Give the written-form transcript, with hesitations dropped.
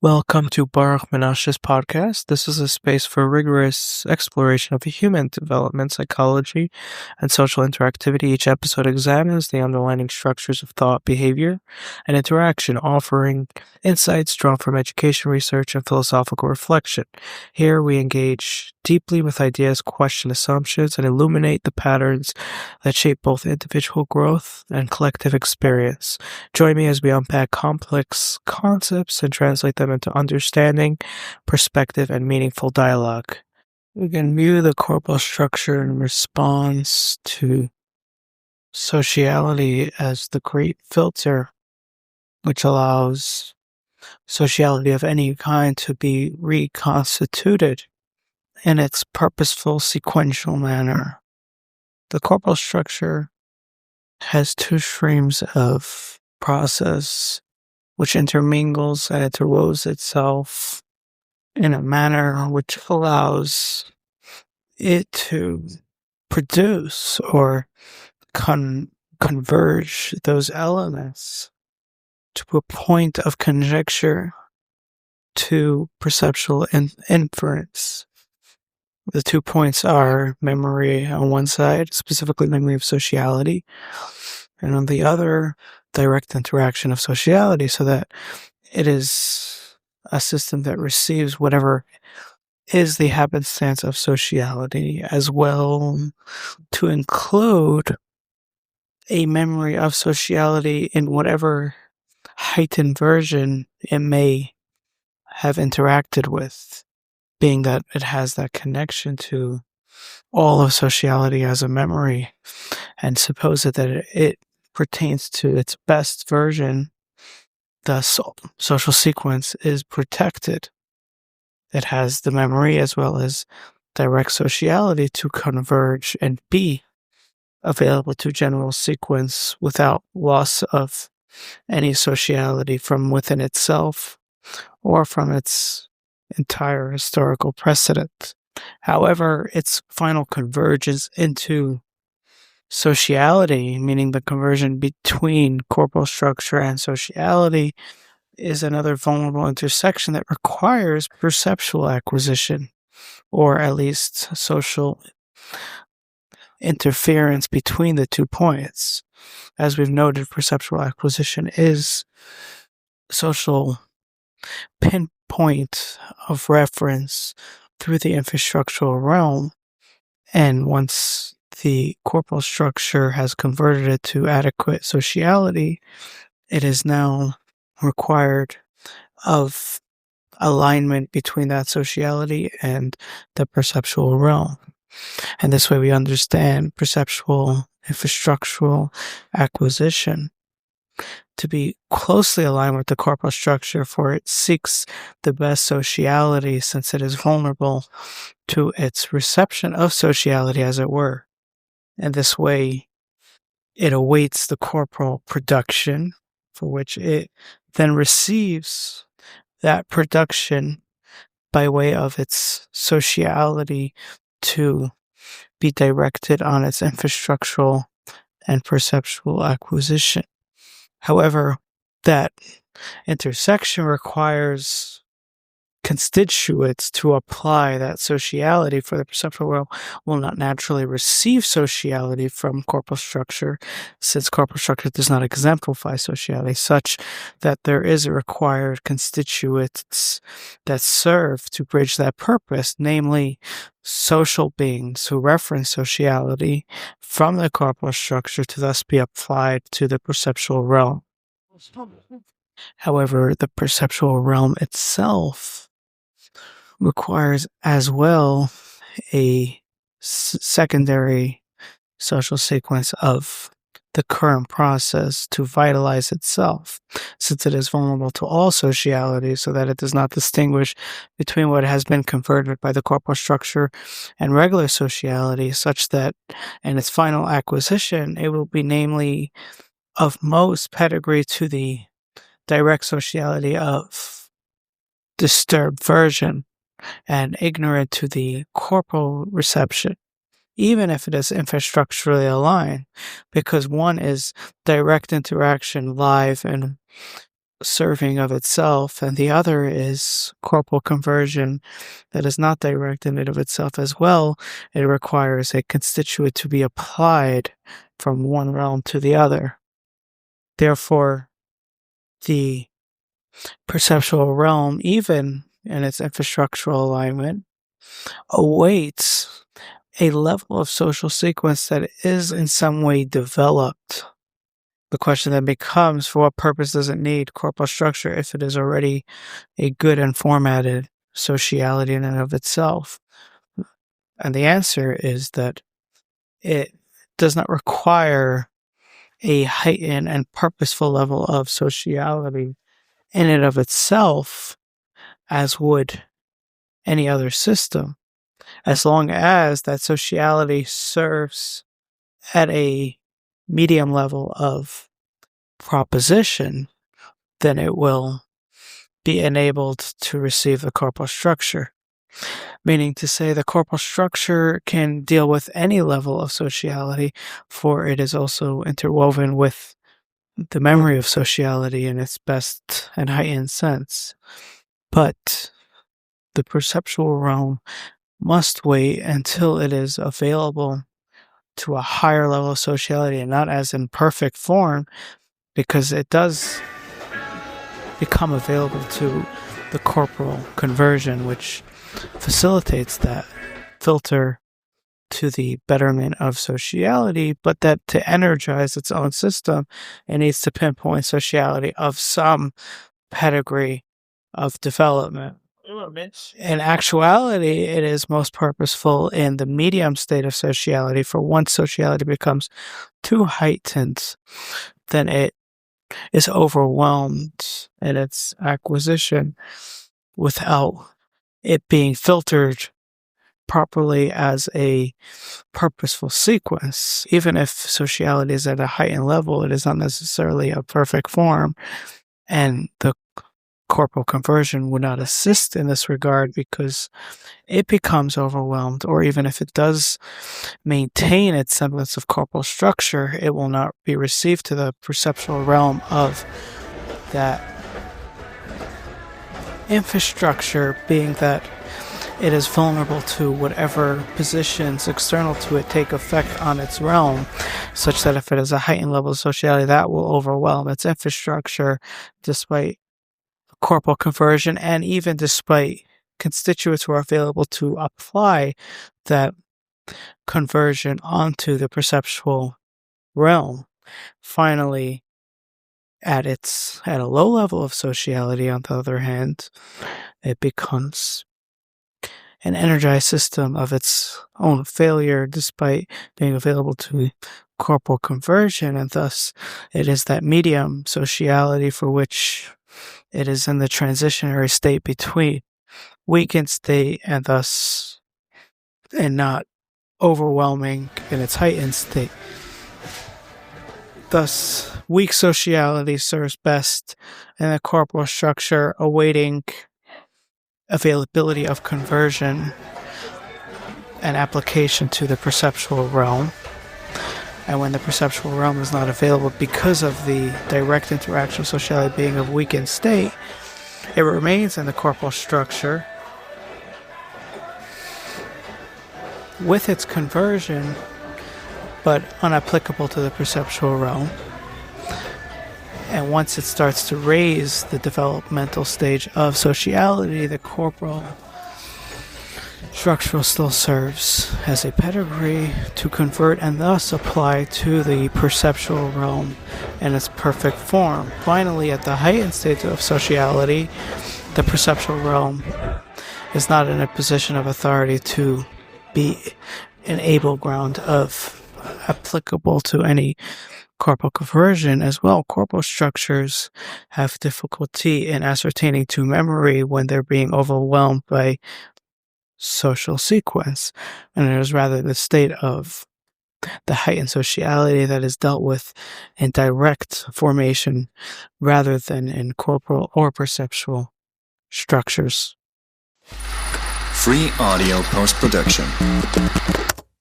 Welcome to Baruch Menache's podcast. This is a space for rigorous exploration of human development, psychology, and social interactivity. Each episode examines the underlying structures of thought, behavior, and interaction, offering insights drawn from education, research, and philosophical reflection. Here we engage deeply with ideas, question assumptions, and illuminate the patterns that shape both individual growth and collective experience. Join me as we unpack complex concepts and translate them into understanding, perspective, and meaningful dialogue. We can view the corporal structure in response to sociality as the great filter, which allows sociality of any kind to be reconstituted in its purposeful, sequential manner. The corporal structure has two streams of process which intermingles and interwoves itself in a manner which allows it to produce or converge those elements to a point of conjecture to perceptual inference. The 2 points are memory on one side, specifically memory of sociality, and on the other, direct interaction of sociality, so that it is a system that receives whatever is the happenstance of sociality, as well to include a memory of sociality in whatever heightened version it may have interacted with, being that it has that connection to all of sociality as a memory, and suppose that it pertains to its best version, the social sequence is protected. It has the memory as well as direct sociality to converge and be available to general sequence without loss of any sociality from within itself or from its entire historical precedent. However, its final convergence into sociality, meaning the conversion between corporal structure and sociality, is another vulnerable intersection that requires perceptual acquisition, or at least social interference between the 2 points. As we've noted, perceptual acquisition is social pinpoint of reference through the infrastructural realm, and once the corporal structure has converted it to adequate sociality, it is now required of alignment between that sociality and the perceptual realm. And this way we understand perceptual infrastructural acquisition to be closely aligned with the corporal structure, for it seeks the best sociality since it is vulnerable to its reception of sociality, as it were. And this way, it awaits the corporal production, for which it then receives that production by way of its sociality to be directed on its infrastructural and perceptual acquisition. However, that intersection requires constituents to apply that sociality, for the perceptual world will not naturally receive sociality from corporal structure, since corporal structure does not exemplify sociality, such that there is a required constituents that serve to bridge that purpose, namely social beings who reference sociality from the corporal structure to thus be applied to the perceptual realm. However, the perceptual realm itself requires as well a secondary social sequence of the current process to vitalize itself, since it is vulnerable to all sociality, so that it does not distinguish between what has been converted by the corporal structure and regular sociality, such that in its final acquisition, it will be namely of most pedigree to the direct sociality of disturbed version, and ignorant to the corporal reception, even if it is infrastructurally aligned, because one is direct interaction live and serving of itself, and the other is corporal conversion that is not direct in and of itself as well. It requires a constituent to be applied from one realm to the other. Therefore, the perceptual realm, even in its infrastructural alignment, awaits a level of social sequence that is in some way developed. The question then becomes, for what purpose does it need corporal structure if it is already a good and formatted sociality in and of itself? And the answer is that it does not require a heightened and purposeful level of sociality in and of itself, as would any other system, as long as that sociality serves at a medium level of proposition, then it will be enabled to receive the corporal structure. Meaning to say the corporal structure can deal with any level of sociality, for it is also interwoven with the memory of sociality in its best and heightened sense. But the perceptual realm must wait until it is available to a higher level of sociality, and not as in perfect form, because it does become available to the corporal conversion, which facilitates that filter to the betterment of sociality, but that to energize its own system, it needs to pinpoint sociality of some pedigree of development. In actuality, it is most purposeful in the medium state of sociality, for once sociality becomes too heightened, then it is overwhelmed in its acquisition without it being filtered properly as a purposeful sequence. Even if sociality is at a heightened level, it is not necessarily a perfect form, and the corporal conversion would not assist in this regard because it becomes overwhelmed, or even if it does maintain its semblance of corporal structure, it will not be received to the perceptual realm of that infrastructure, being that it is vulnerable to whatever positions external to it take effect on its realm, such that if it has a heightened level of sociality, that will overwhelm its infrastructure, despite corporal conversion, and even despite constituents who are available to apply that conversion onto the perceptual realm. Finally, at a low level of sociality, on the other hand, it becomes an energized system of its own failure, despite being available to corporal conversion, and thus it is that medium sociality for which it is in the transitionary state between weakened state and not overwhelming in its heightened state. Thus, weak sociality serves best in the corporal structure, awaiting availability of conversion and application to the perceptual realm. And when the perceptual realm is not available because of the direct interaction of sociality being of weakened state, it remains in the corporal structure with its conversion, but unapplicable to the perceptual realm. And once it starts to raise the developmental stage of sociality, the corporal structural still serves as a pedigree to convert and thus apply to the perceptual realm in its perfect form. Finally, at the heightened stage of sociality, the perceptual realm is not in a position of authority to be an able ground of applicable to any corporal conversion. As well, corporal structures have difficulty in ascertaining to memory when they're being overwhelmed by social sequence, and it is rather the state of the heightened sociality that is dealt with in direct formation rather than in corporal or perceptual structures. Free audio post-production.